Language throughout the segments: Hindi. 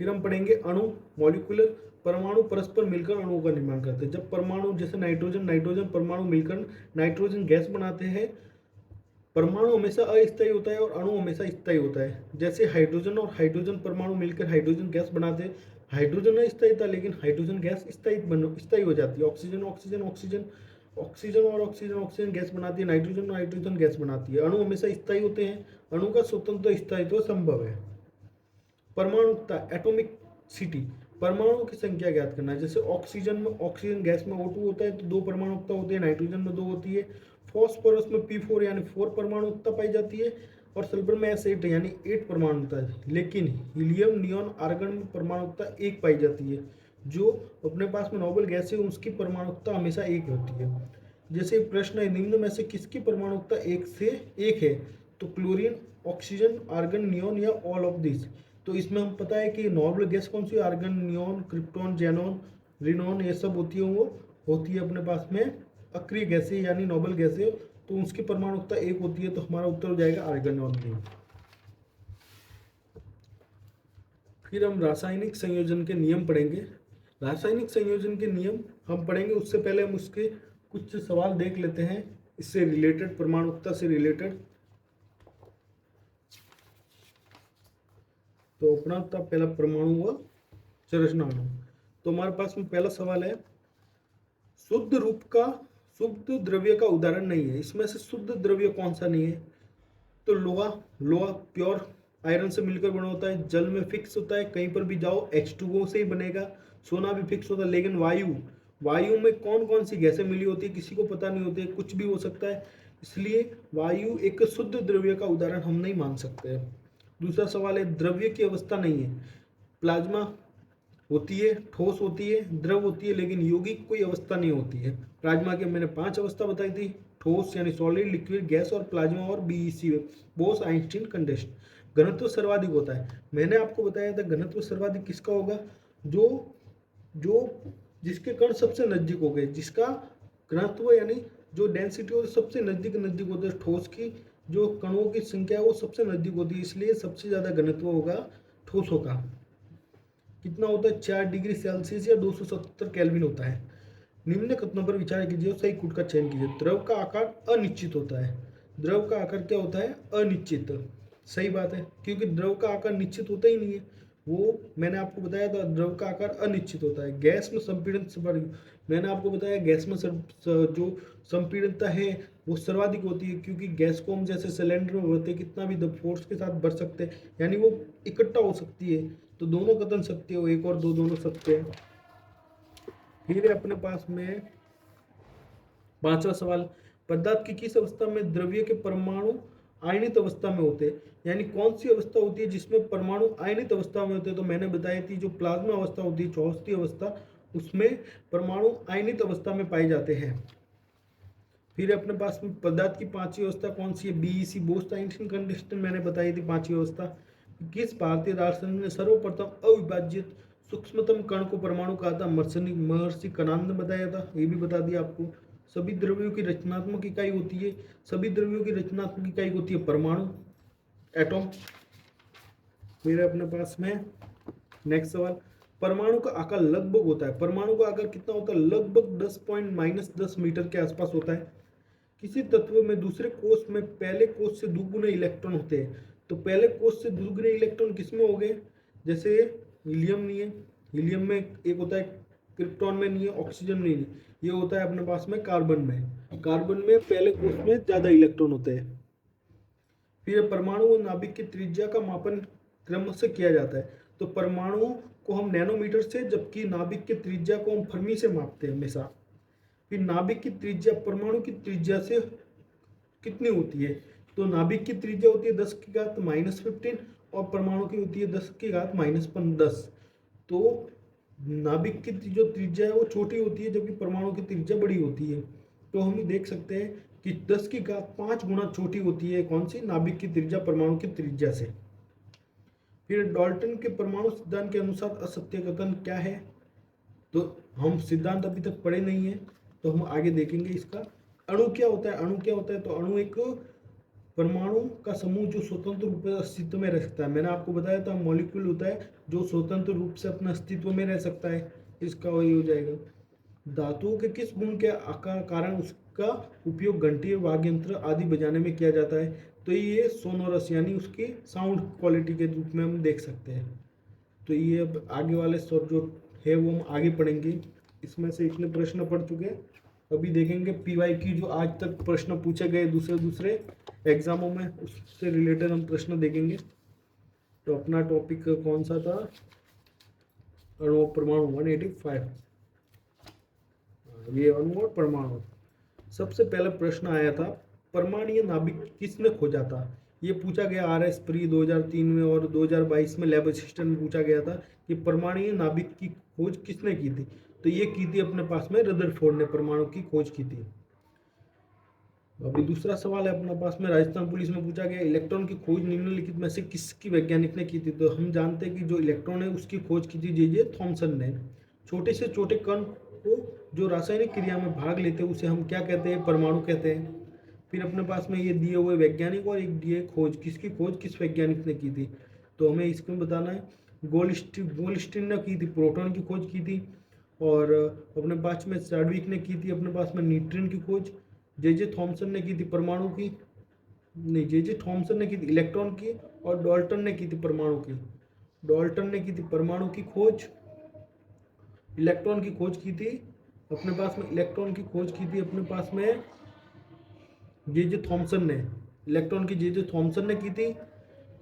फिर हम पढ़ेंगे अणु, मॉलिक्यूलर। परमाणु परस्पर मिलकर अणुओं का निर्माण करते हैं। जब परमाणु जैसे नाइट्रोजन नाइट्रोजन परमाणु मिलकर नाइट्रोजन गैस बनाते हैं। परमाणु हमेशा अस्थायी होता है और अणु हमेशा स्थायी होता है। जैसे हाइड्रोजन और हाइड्रोजन परमाणु मिलकर हाइड्रोजन गैस बनाते हैं। हाइड्रोजन अस्थायी था लेकिन हाइड्रोजन गैस स्थायी हो जाती है। ऑक्सीजन ऑक्सीजन ऑक्सीजन ऑक्सीजन और ऑक्सीजन ऑक्सीजन गैस बनाती है। नाइट्रोजन नाइट्रोजन गैस बनाती है। अणु हमेशा स्थायी होते हैं। अणु का स्वतंत्र स्थायित्व संभव है। परमाणुकता, एटॉमिक सिटी। परमाणु की संख्या ज्ञात करना है। जैसे ऑक्सीजन में, ऑक्सीजन गैस में O2 होता है तो 2 परमाणुकता होती है। नाइट्रोजन में 2 होती है। फॉस्फोरस में P4 यानी 4 परमाणुकता पाई जाती है। और सल्फर में S8 यानी 8 परमाणुकता है। लेकिन हीलियम, नियॉन, आर्गन में परमाणुकता 1 पाई जाती है। जो अपने पास में नोबल गैस है उसकी परमाणुकता हमेशा 1 होती है। जैसे प्रश्न है, निम्न में से किसकी परमाणुकता 1 से 1 है? तो क्लोरीन, ऑक्सीजन, आर्गन, नियॉन या ऑल ऑफ दिस। तो इसमें हम पता है कि नॉर्मल गैस कौन सी है? आर्गन, नियॉन, क्रिप्टॉन, जेनॉन, रिनॉन, ये सब होती है। वो होती है अपने पास में अक्रिय गैसें यानी नोबल गैसें। तो उसकी परमाणुकता 1 होती है। तो हमारा उत्तर हो जाएगा आर्गन और नियॉन। फिर हम रासायनिक संयोजन के नियम पढ़ेंगे। रासायनिक संयोजन के नियम हम पढ़ेंगे, उससे पहले हम उसके कुछ सवाल देख लेते हैं इससे रिलेटेड, परमाणुकता से रिलेटेड। तो अपना था पहला परमाणु व संरचना अणु। तो हमारे पास में पहला सवाल है, शुद्ध रूप का शुद्ध द्रव्य का उदाहरण नहीं है। इसमें से शुद्ध द्रव्य कौन सा नहीं है? तो लोहा, लोहा प्योर आयरन से मिलकर बना होता है। जल में फिक्स होता है, कहीं पर भी जाओ H2O से ही बनेगा। सोना भी फिक्स होता है। लेकिन वायु, वायु में कौन कौन सी गैसें मिली होती है किसी को पता नहीं होती है, कुछ भी हो सकता है। इसलिए वायु एक शुद्ध द्रव्य का उदाहरण हम नहीं मान सकते। दूसरा सवाल है, द्रव्य की अवस्था नहीं है। प्लाज्मा होती है, ठोस होती है, द्रव होती है, लेकिन यौगिक कोई अवस्था नहीं होती है। प्लाज्मा के मैंने 5 अवस्था बताई थी, ठोस यानी सॉलिड, लिक्विड, गैस और प्लाज्मा और बीईसी, बोस आइंस्टीन कंडेंस्ड। घनत्व सर्वाधिक होता है। मैंने आपको बताया था घनत्व सर्वाधिक किसका होगा? जो जो जिसके कण सबसे नजदीक हो गए, जिसका घनत्व यानी जो डेंसिटी हो सबसे नजदीक नजदीक होते हैं। ठोस की जो कणों की संख्या है वो सबसे नजदीक होती है, इसलिए सबसे ज्यादा घनत्व होगा ठोसों का। कितना होता है? 4 डिग्री सेल्सियस या 270 केल्विन होता है। निम्न कथनों पर विचार कीजिए, सही कूट का चयन कीजिए। द्रव का आकार अनिश्चित होता है। द्रव का आकार क्या होता है? अनिश्चित। सही बात है, क्योंकि द्रव का आकार निश्चित होता ही नहीं है। वो मैंने आपको बताया था, द्रव का आकार अनिश्चित होता है। गैस में संपीड़न मैंने आपको बताया गैस में जो संपीड़नता है वो सर्वाधिक होती है, क्योंकि गैस को हम जैसे सिलेंडर में भरते कितना भी फोर्स के साथ भर सकते हैं, यानी वो इकट्ठा हो सकती है। तो दोनों कथन सत्य हो, 1 और 2 दोनों सत्य है। फिर है अपने पास में 5वां सवाल, पदार्थ की किस अवस्था में द्रव्य के परमाणु आयनित अवस्था में होते हैं? यानी कौन सी अवस्था होती है जिसमें परमाणु आयनित अवस्था में होते हैं? तो मैंने बताई थी जो प्लाज्मा अवस्था होती है, चौथी अवस्था, उसमें परमाणु आयनित अवस्था में पाए जाते हैं। फिर अपने पास में पदार्थ की 5वीं अवस्था कौन सी है? बीईसी, बोस आइंस्टीन कंडीशन, मैंने बताई थी 5वीं अवस्था। किस भारतीय दार्शनिक ने सर्वप्रथम अविभाज्य सूक्ष्मतम कण को परमाणु कहा था? महर्षि कणाद ने बताया था, ये भी बता दिया आपको। सभी द्रव्यों की रचनात्मक इकाई होती है, सभी द्रव्यों की रचनात्मक इकाई होती है परमाणु, एटॉम। फिर अपने पास में नेक्स्ट सवाल, परमाणु का आकार लगभग होता है। परमाणु का आकार कितना होता है? लगभग 10 मीटर के आसपास होता है। किसी तत्व में दूसरे कोष में पहले कोष से दुगुने इलेक्ट्रॉन होते हैं। तो पहले कोष से दुगुने इलेक्ट्रॉन किसमें हो गए? जैसे हीलियम नहीं है, हीलियम में एक होता है, क्रिप्टॉन में नहीं है, ऑक्सीजन में नहीं है, ये होता है अपने पास में कार्बन में। कार्बन में पहले कोष में ज्यादा इलेक्ट्रॉन होते हैं। फिर परमाणु और नाभिक की त्रिज्या का मापन क्रम से किया जाता है। तो परमाणु को हम नैनोमीटर से, जबकि नाभिक की त्रिज्या को हम फर्मी से मापते हैं हमेशा। फिर नाभिक की त्रिज्या परमाणु की त्रिज्या से कितनी होती है? तो नाभिक की त्रिज्या होती है 10 की घात -15 और परमाणु की होती है 10 की घात -10। तो नाभिक की जो त्रिज्या है वो छोटी होती है, जबकि परमाणु की त्रिज्या बड़ी होती है। तो हम देख सकते हैं कि 10 की घात 5 गुना छोटी होती है कौन सी? नाभिक की त्रिज्या परमाणु की त्रिज्या से। फिर डाल्टन के परमाणु सिद्धांत के अनुसार असत्य कथन क्या है? तो हम सिद्धांत अभी तक पढ़े नहीं है, तो हम आगे देखेंगे इसका। अणु क्या होता है? अणु क्या होता है? तो अणु एक परमाणु का समूह जो स्वतंत्र रूप से अस्तित्व में रह सकता है। मैंने आपको बताया था मॉलिक्यूल होता है जो स्वतंत्र रूप से अपने अस्तित्व में रह सकता है, इसका वही हो जाएगा। धातुओं के किस गुण के कारण उसका उपयोग घंटी वाद्य यंत्र आदि बजाने में किया जाता है? तो ये सोनोरस यानी उसकी साउंड क्वालिटी के रूप में हम देख सकते हैं। तो ये अब आगे वाले सब जो है वो हम आगे पढ़ेंगे। इसमें से इतने प्रश्न पढ़ चुके हैं। अभी देखेंगे पीवाई की जो आज तक प्रश्न पूछे गए दूसरे दूसरे एग्जामों में, उससे रिलेटेड हम प्रश्न देखेंगे। तो अपना टॉपिक कौन सा था? अणु परमाणु 185, ये अणु और परमाणु। सबसे पहला प्रश्न आया था परमाणुीय नाभिक किसने खोजा था? ये पूछा गया RS प्री 2003 में और 2022 में लैब असिस्टेंट में पूछा गया था कि परमाणुीय नाभिक की खोज किसने की थी? तो ये की थी अपने पास में रदरफोर्ड ने परमाणु की खोज की थी। अभी दूसरा सवाल है अपने पास में राजस्थान पुलिस में पूछा गया इलेक्ट्रॉन की खोज निम्नलिखित में से किसकी वैज्ञानिक ने की थी? तो हम जानते हैं कि जो इलेक्ट्रॉन है उसकी खोज की थी जे थॉमसन ने। छोटे से छोटे कण को जो रासायनिक क्रिया में भाग लेते हैं उसे हम क्या कहते हैं? परमाणु कहते हैं। फिर अपने पास में ये दिए हुए वैज्ञानिक और एक दिए खोज, किसकी खोज किस वैज्ञानिक ने की थी? तो हमें इसमें बताना है गोल्डस्टीन ने की थी, प्रोटॉन की खोज की थी। और अपने पास में चार्डविक ने की थी अपने पास में न्यूट्रॉन की खोज। जे थॉमसन ने की थी परमाणु की, नहीं जे थॉमसन ने की थी इलेक्ट्रॉन की, और डाल्टन ने की थी परमाणु की। डाल्टन ने की थी परमाणु की खोज, इलेक्ट्रॉन की खोज की थी अपने पास में, इलेक्ट्रॉन की खोज की थी अपने पास में जे थॉमसन ने, इलेक्ट्रॉन की जे थॉमसन ने की थी।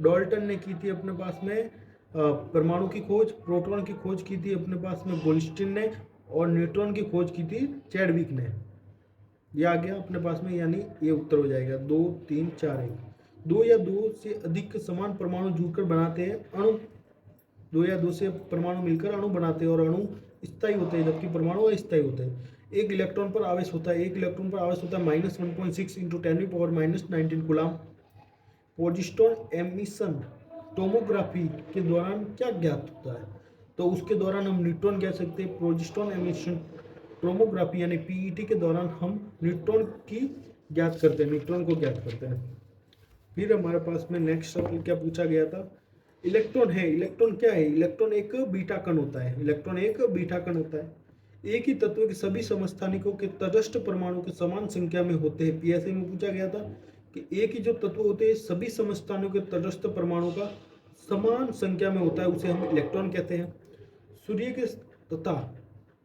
डाल्टन ने की थी अपने पास में परमाणु की खोज। प्रोटॉन की खोज की थी अपने पास में गोल्डस्टीन ने, और न्यूट्रॉन की खोज की थी चैडविक ने। ये आ गया अपने पास में, यानी ये उत्तर हो जाएगा 2 3 4 1। दो या दो से अधिक समान परमाणु जुड़कर बनाते हैं अणु। दो या दो से परमाणु मिलकर अणु बनाते हैं और अणु स्थायी होते हैं जबकि परमाणु अस्थायी होते हैं। एक इलेक्ट्रॉन पर आवेश होता है, एक इलेक्ट्रॉन पर आवेश होता है -1.6 × 10⁻⁻19 कूलम। पोजिट्रॉन एमिशन टोमोग्राफी के दौरान क्या ज्ञात होता है? तो उसके दौरान हम न्यूट्रॉन कह सकते हैं। प्रोजिस्ट्रॉन एमिशन टोमोग्राफी यानी PET के दौरान हम न्यूट्रॉन की ज्ञात करते हैं, न्यूट्रॉन को ज्ञात करते हैं। फिर हमारे पास में नेक्स्ट सवाल क्या पूछा गया था? इलेक्ट्रॉन है, इलेक्ट्रॉन क्या है? इलेक्ट्रॉन एक बीटा कण होता है, इलेक्ट्रॉन एक बीटा कण होता है। एक ही तत्व के सभी समस्थानिकों के तटस्थ परमाणु के समान संख्या में होते हैं। PSI में पूछा गया था कि एक ही जो तत्व होते हैं सभी समस्थानिकों के तटस्थ परमाणु का समान संख्या में होता है, उसे हम इलेक्ट्रॉन कहते हैं। सूर्य के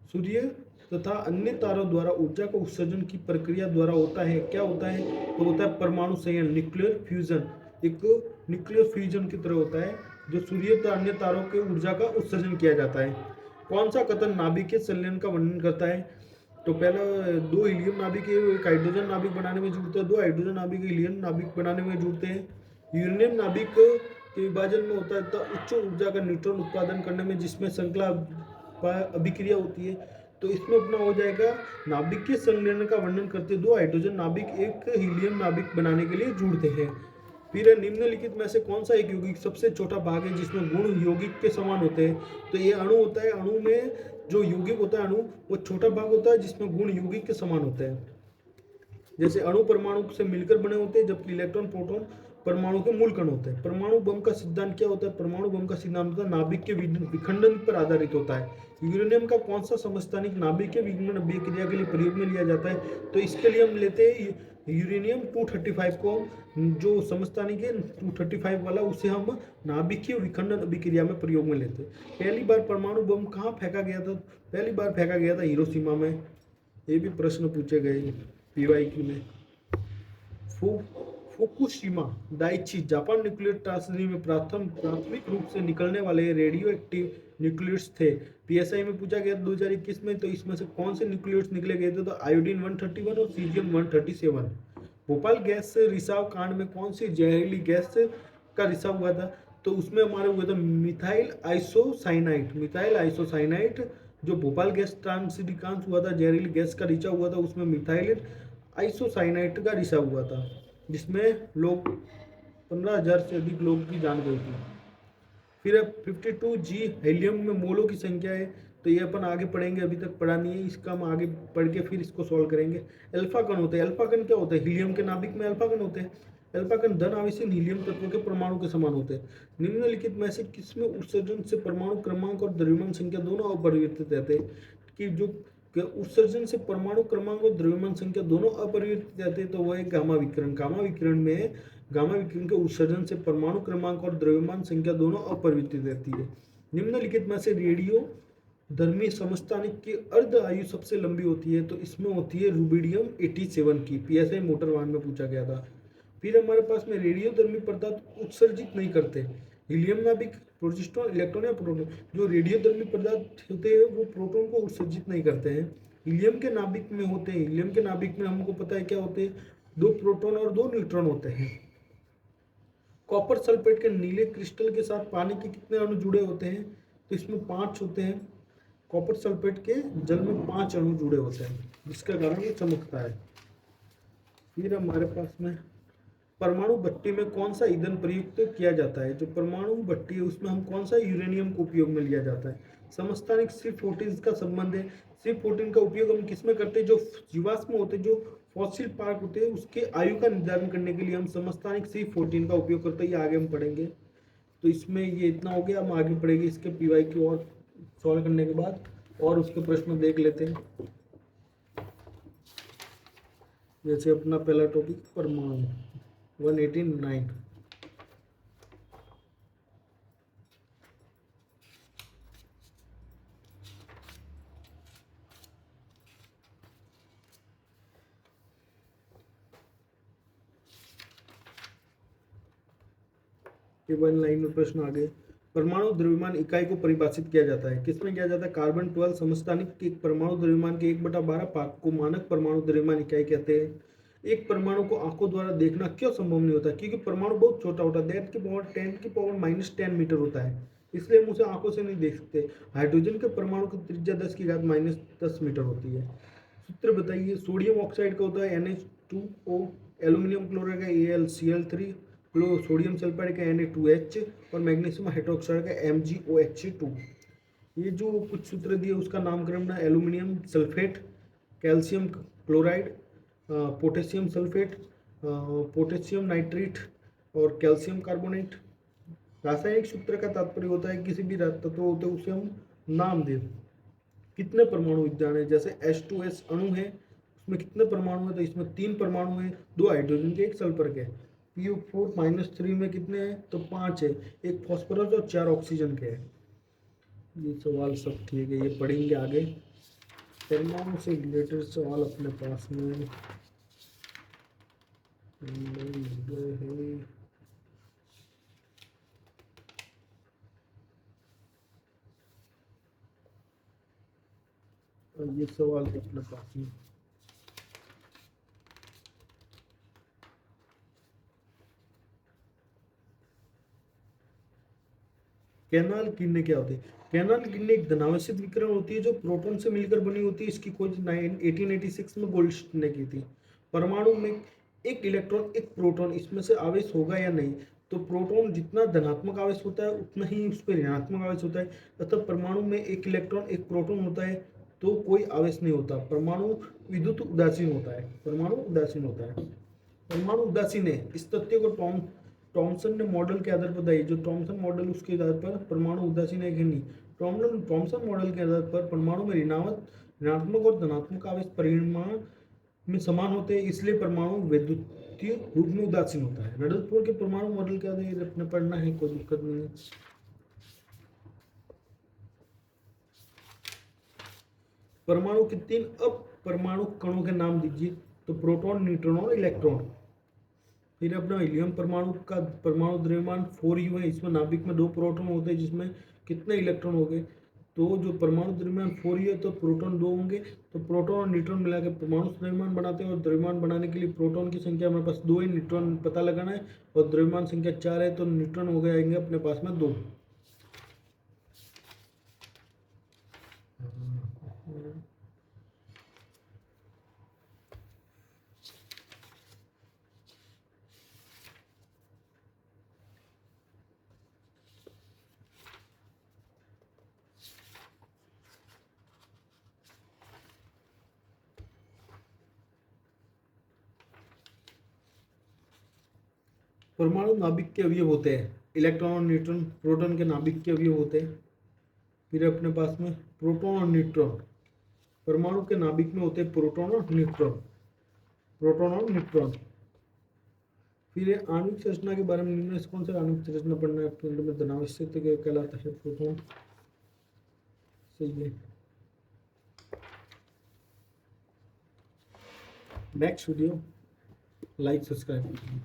सूर्य तथा अन्य तारों द्वारा ऊर्जा का उत्सर्जन की प्रक्रिया द्वारा होता है, क्या होता है? तो होता है परमाणु संयन, न्यूक्लियर फ्यूजन। एक न्यूक्लियर फ्यूजन की तरह होता है जो सूर्य तथा अन्य तारों के ऊर्जा का उत्सर्जन किया जाता है। कौन सा कथन नाभिक के संलयन का वर्णन करता है? तो पहला 2 हीलियम नाभिक एक हाइड्रोजन नाभिक बनाने में जुड़ते हैं, 2 हाइड्रोजन नाभिक हीलियम नाभिक बनाने में जुड़ते हैं। यूरेनियम नाभिक के विभाजन में होता है तो उच्च ऊर्जा का न्यूट्रॉन उत्पादन करने में, जिसमें श्रृंखला अभिक्रिया होती है। तो इसमें अपना हो जाएगा नाभिक के संलयन का वर्णन करते 2 हाइड्रोजन नाभिक एक हीलियम नाभिक बनाने के लिए जुड़ते हैं। फिर निम्नलिखित में से कौन सा एक यौगिक सबसे छोटा भाग है जिसमें गुण यौगिक के समान होते हैं? तो ये अणु होता है। अणु में जो यौगिक होता है अणु, वो छोटा भाग होता है जिसमें गुण यौगिक के समान होते हैं। जैसे अणु परमाणु से मिलकर बने होते हैं जबकि इलेक्ट्रॉन प्रोटॉन परमाणु के मूल कण होते हैं। परमाणु बम का सिद्धांत क्या होता है? परमाणु बम का सिद्धांत होता है नाभिक के विखंडन पर आधारित होता है। यूरेनियम का कौन सा समस्थानिक नाभिक के विघटन अभिक्रिया के लिए प्रयोग में लिया जाता है? तो इसके लिए हम लेते हैं यूरेनियम 235 को, जो समस्थानिक है 235 वाला, उसे हम नाभिक के विखंडन अभिक्रिया में प्रयोग में लेते हैं। पहली बार परमाणु बम कहाँ फेंका गया था? पहली बार फेंका गया था हिरोशिमा में। ये भी प्रश्न पूछे गए PYQ में। Fukushima Daiichi Japan nuclear transfer में प्राथमिक रूप से निकलने वाले रेडियो एक्टिव न्यूक्लियर्स थे। PSI में पूछा गया 2021 में, तो इसमें से कौन से न्यूक्लियर्स निकले गए थे? तो आयोडीन 131 और सीजियम 137। भोपाल गैस रिसाव कांड में कौन सी जहरीली गैस का रिसाव हुआ था? तो उसमें हमारे हुआ था मिथाइल आइसोसाइनाइट। जो भोपाल गैस ट्रांसडिकांस हुआ था, जहरीली गैस का रिसाव हुआ था, उसमें मिथाइल आइसोसाइनाइट का रिसाव हुआ था, जिसमें लोग 15,000 से अधिक लोग की जान गई थी। फिर 52G हीलियम में मोलों की संख्या है, तो ये अपन आगे पढ़ेंगे, अभी तक पढ़ा नहीं है, इसका हम आगे पढ़ के फिर इसको सॉल्व करेंगे। अल्फा कण होते हैं। अल्फा कण क्या होते हैं? हीलियम के नाभिक में अल्फा कण होते हैं। अल्फा कण धन आवेशित हीलियम तत्व के परमाणु के समान होते हैं। निम्नलिखित में से किसमें उत्सर्जन से परमाणु क्रमांक और द्रव्यमान संख्या दोनों अपरिवर्तित रहते हैं? कि जो उत्सर्जन से परमाणु क्रमांक और द्रव्यमान संख्या दोनों अपरिवर्तित रहते हैं, तो वह है गामा विकिरण। गामा विकिरण में गामा विकिरण के उत्सर्जन से परमाणु क्रमांक और द्रव्यमान संख्या दोनों अपरिवर्तित रहती है। निम्नलिखित में से रेडियो धर्मी समस्थानिक की अर्ध आयु सबसे लंबी होती है, तो इसमें होती है रूबिडियम 87 की। पीएसआई मोटर वाहन में पूछा गया था। फिर हमारे पास में रेडियो धर्मी पदार्थ उत्सर्जित नहीं करते। हीलियम नाभिक, प्रोजेस्ट्रॉन, इलेक्ट्रॉन या प्रोटॉन। जो रेडियो धर्मी पदार्थ होते हैं वो प्रोटॉन को उत्सर्जित नहीं करते हैं, हीलियम के नाभिक में होते हैं। हीलियम के नाभिक में हमको पता है क्या होते हैं, 2 प्रोटॉन और 2 न्यूट्रॉन होते हैं। कॉपर सल्फेट के नीले क्रिस्टल के साथ पानी के कितने अणु जुड़े होते हैं, तो इसमें 5 होते हैं। कॉपर सल्फेट के जल में 5 अणु जुड़े होते हैं, जिसका कारण वो चमकता है। फिर हमारे पास में परमाणु भट्टी में कौन सा ईंधन प्रयुक्त किया जाता है? जो परमाणु भट्टी है उसमें हम कौन सा यूरेनियम को उपयोग में लिया जाता है? समस्थानिक C14 का संबंध है। C14 का उपयोग हम किस में करते हैं? जो जीवाश्म होते हैं, जो फॉसिल पार्ट होते हैं, उसके आयु का निर्धारण करने के लिए हम समस्थानिक C14 का उपयोग करते हैं। ये आगे हम पढ़ेंगे। तो इसमें ये इतना हो गया, हम आगे पढ़ेंगे इसके PYQ और सॉल्व करने के बाद, और उसके प्रश्न देख लेते हैं। जैसे अपना पहला टॉपिक परमाणु 189। ये 1 लाइन में प्रश्न आ गए। परमाणु द्रव्यमान इकाई को परिभाषित किया जाता है, किसमें किया जाता है? कार्बन 12 समस्थानिक के परमाणु द्रव्यमान के 1/12 भाग को मानक परमाणु द्रव्यमान इकाई कहते हैं। एक परमाणु को आंखों द्वारा देखना क्यों संभव नहीं होता? क्योंकि परमाणु बहुत छोटा होता है, 10⁻10⁻⁻10 मीटर होता है, इसलिए हम उसे आंखों से नहीं देख सकते। हाइड्रोजन के परमाणु की त्रिज्या 10⁻10 मीटर होती है। सूत्र बताइए। सोडियम ऑक्साइड का होता है NH2O, एल्यूमिनियम क्लोराइड का AlCl3, सोडियम सल्फाइड का Na2H और मैग्नीशियम हाइड्रोक्साइड का MgOH2। ये जो कुछ सूत्र दिए उसका नामकरण है। Aluminium sulphate, calcium chloride, potassium sulphate, potassium nitrate और कैल्शियम कार्बोनेट। रासायनिक सूत्र का तात्पर्य होता है किसी भी तत्व होते उसे हम नाम दें। कितने परमाणु विद्यमान है? जैसे H2S अणु है, उसमें कितने परमाणु है? तो इसमें 3 परमाणु है, 2 हाइड्रोजन के, 1 सल्फर के। PO4-3 में कितने हैं? तो 5 है, 1 फॉस्फोरस और 4 ऑक्सीजन के हैं। ये सवाल सब ठीक है, ये पढ़ेंगे आगे। परमाणु से रिलेटेड सवाल अपने पास में है। ये सवाल अपने पास में कैनाल किरणें क्या होती है? कैनाल किरणें एक धनावेशित विकिरण होती है जो प्रोटॉन से मिलकर बनी होती है। इसकी खोज 1886 में गोल्डस्टीन ने की थी। परमाणु में एक इलेक्ट्रॉन एक प्रोटॉन, इसमें से आवेश होगा या नहीं? तो प्रोटॉन जितना धनात्मक आवेश होता है उतना ही उस पर ऋणात्मक आवेश होता है। अतः परमाणु में एक इलेक्ट्रॉन एक प्रोटॉन होता है तो कोई आवेश नहीं होता। परमाणु विद्युत उदासीन होता है। परमाणु उदासीन होता है। परमाणु उदासीन है, इस तथ्य को टॉमसन ने मॉडल के आधार पर बताई। जो टॉमसन मॉडल उसके आधार पर परमाणु उदासीन है कि नहीं। टॉमसन मॉडल के आधार पर परमाणु में ऋणात्मक और धनात्मक आवेश परिमाण में समान होते हैं, इसलिए परमाणु वैद्युतीय रूप में उदासीन होता है। रदरफोर्ड के परमाणु मॉडल के आधार पर अपने पढ़ना है, कोई दिक्कत नहीं है। परमाणु के 3 अपरमाणु कणों के नाम दीजिए। तो प्रोटॉन, न्यूट्रॉन और इलेक्ट्रॉन। फिर अपना हीलियम परमाणु का परमाणु द्रव्यमान 4U है। इसमें नाभिक में 2 प्रोटॉन होते हैं, जिसमें कितने इलेक्ट्रॉन हो गए? तो जो परमाणु द्रव्यमान 4U है तो प्रोटॉन 2 होंगे। तो प्रोटॉन और न्यूट्रॉन मिलाकर परमाणु द्रव्यमान बनाते हैं, और द्रव्यमान बनाने के लिए प्रोटॉन की संख्या हमारे पास 2 है, न्यूट्रॉन पता लगाना है, और द्रव्यमान संख्या 4 है, तो न्यूट्रॉन हो जाएंगे अपने पास में 2। परमाणु नाभिक के अवयव होते हैं, इलेक्ट्रॉन और न्यूट्रॉन प्रोटॉन के नाभिक के अवयव होते हैं। फिर अपने पास में प्रोटॉन और न्यूट्रॉन, परमाणु के नाभिक में होते हैं प्रोटॉन और न्यूट्रॉन, प्रोटॉन और न्यूट्रॉन। फिर ये आणविक संरचना के बारे में निम्न से कौन सा आणविक संरचना पढ़ना है पिंड में धनावश्यक कहलाता है प्रोटॉन। सही है। नेक्स्ट वीडियो लाइक सब्सक्राइब कीजिए।